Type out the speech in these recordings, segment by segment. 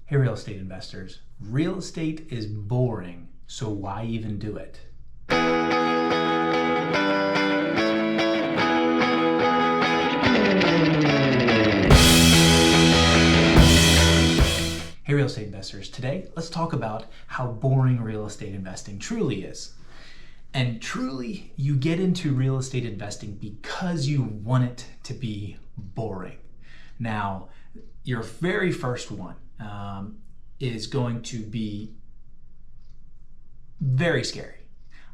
Hey real estate investors, real estate is boring, so why even do it? Hey real estate investors, today let's talk about how boring real estate investing truly is. And truly, you get into real estate investing because you want it to be boring. Now, your very first one is going to be very scary.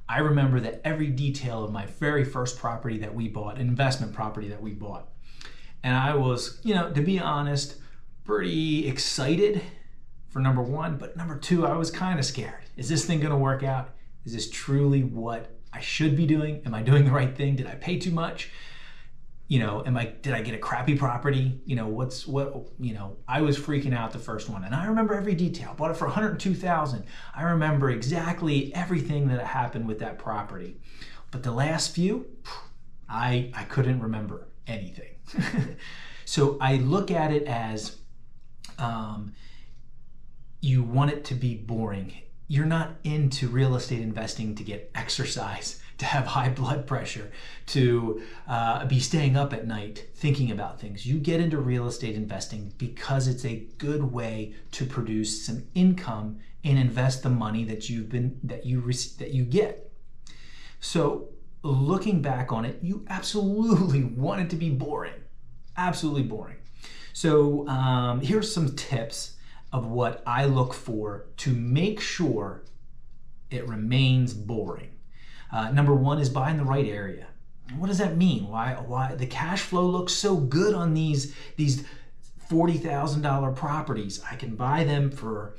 I remember that every detail of my very first property that we bought, an investment property that we bought. And I was, to be honest, pretty excited for number one, but number two, I was kind of scared. Is this thing gonna work out? Is this truly what I should be doing? Am I doing the right thing? Did I pay too much? Did I get a crappy property? I was freaking out the first one. And I remember every detail. Bought it for $102,000. I remember exactly everything that happened with that property. But the last few, I couldn't remember anything. So I look at it as you want it to be boring. You're not into real estate investing to get exercise, to have high blood pressure, to be staying up at night thinking about things. You get into real estate investing because it's a good way to produce some income and invest the money that you get. So looking back on it, you absolutely want it to be boring, absolutely boring. So here's some tips of what I look for to make sure it remains boring. Number one is buying the right area. What does that mean? Why the cash flow looks so good on these $40,000 properties? I can buy them for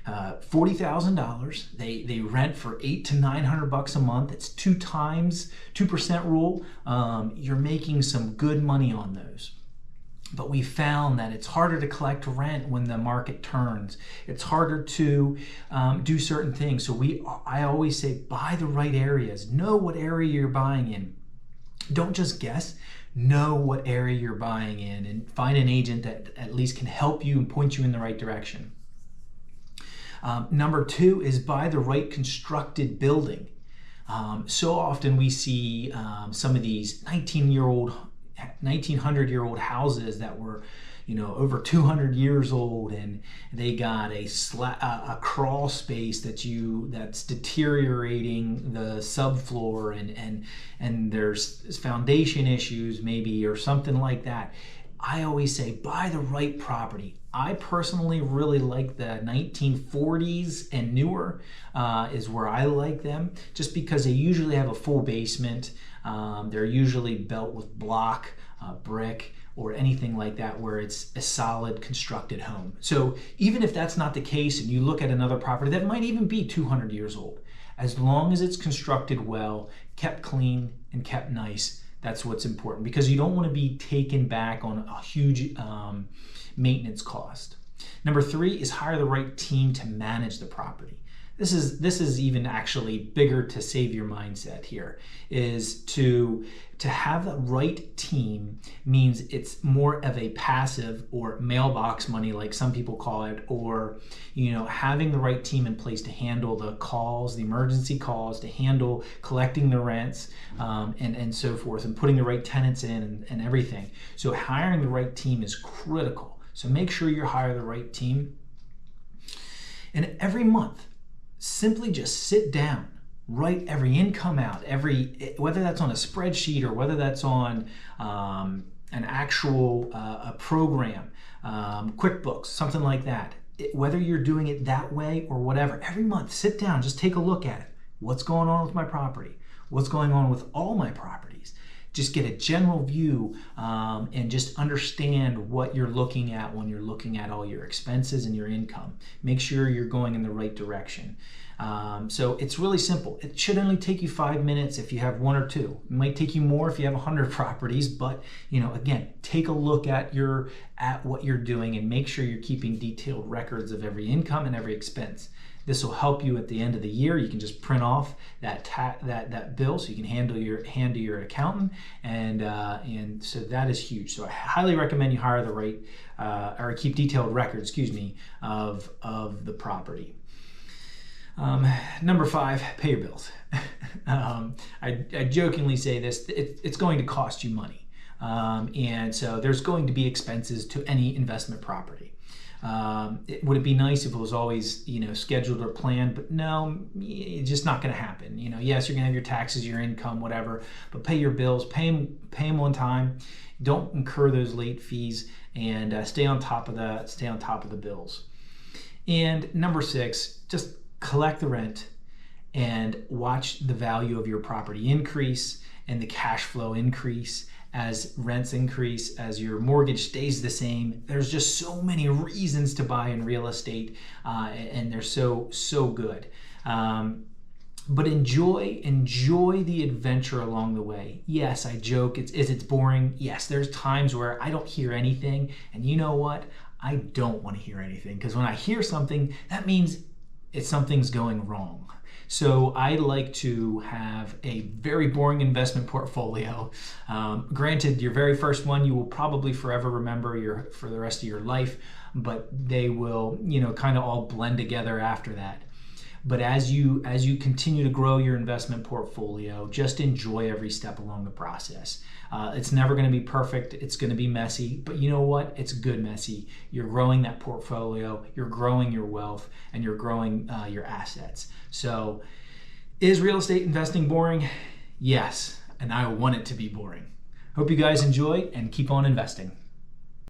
$40,000. They rent for $800 to $900 a month. It's 2% rule. You're making some good money on those. But we found that it's harder to collect rent when the market turns. It's harder to do certain things. So I always say, buy the right areas. Know what area you're buying in. Don't just guess. Know what area you're buying in and find an agent that at least can help you and point you in the right direction. Number two is buy the right constructed building. So often we see some of these 1900-year-old houses that were, over 200 years old, and they got a crawl space that's deteriorating the subfloor, and there's foundation issues maybe or something like that. I always say buy the right property. I personally really like the 1940s and newer is where I like them, just because they usually have a full basement. They're usually built with block, brick, or anything like that where it's a solid constructed home. So even if that's not the case and you look at another property that might even be 200 years old, as long as it's constructed well, kept clean, and kept nice, that's what's important, because you don't want to be taken back on a huge maintenance cost. Number three is hire the right team to manage the property. This is even actually bigger to save your mindset here, is to have the right team means it's more of a passive or mailbox money, like some people call it, or having the right team in place to handle the calls, the emergency calls, to handle collecting the rents, and so forth, and putting the right tenants in and everything. So hiring the right team is critical. So make sure you hire the right team. And every month, simply just sit down, write every income out, whether that's on a spreadsheet or whether that's on an actual a program, QuickBooks, something like that. Whether you're doing it that way or whatever, every month sit down, just take a look at it. What's going on with my property? What's going on with all my properties? Just get a general view and just understand what you're looking at when you're looking at all your expenses and your income. Make sure you're going in the right direction. So it's really simple. It should only take you 5 minutes if you have one or two. It might take you more if you have 100 properties, but again, take a look at what you're doing and make sure you're keeping detailed records of every income and every expense. This will help you at the end of the year. You can just print off that bill so you can hand to your accountant, and so that is huge. So I highly recommend you hire the right or keep detailed records, of the property. Number 5, pay your bills. I jokingly say this, it's going to cost you money. And so there's going to be expenses to any investment property. Would it be nice if it was always, scheduled or planned? But no, it's just not going to happen. Yes, you're going to have your taxes, your income, whatever, but pay your bills, pay them on time. Don't incur those late fees, and stay on top of the bills. And number 6, just collect the rent and watch the value of your property increase and the cash flow increase as rents increase, as your mortgage stays the same. There's just so many reasons to buy in real estate, and they're so good. But enjoy the adventure along the way. Yes, I joke, it's boring. Yes, there's times where I don't hear anything, and you know what? I don't want to hear anything, because when I hear something, that means something's going wrong. So I like to have a very boring investment portfolio. Granted, your very first one you will probably forever remember for the rest of your life, but they will, kind of all blend together after that. But as you continue to grow your investment portfolio, just enjoy every step along the process. It's never going to be perfect. It's going to be messy, but you know what? It's good messy. You're growing that portfolio, you're growing your wealth, and you're growing your assets. So is real estate investing boring? Yes, and I want it to be boring. Hope you guys enjoy and keep on investing.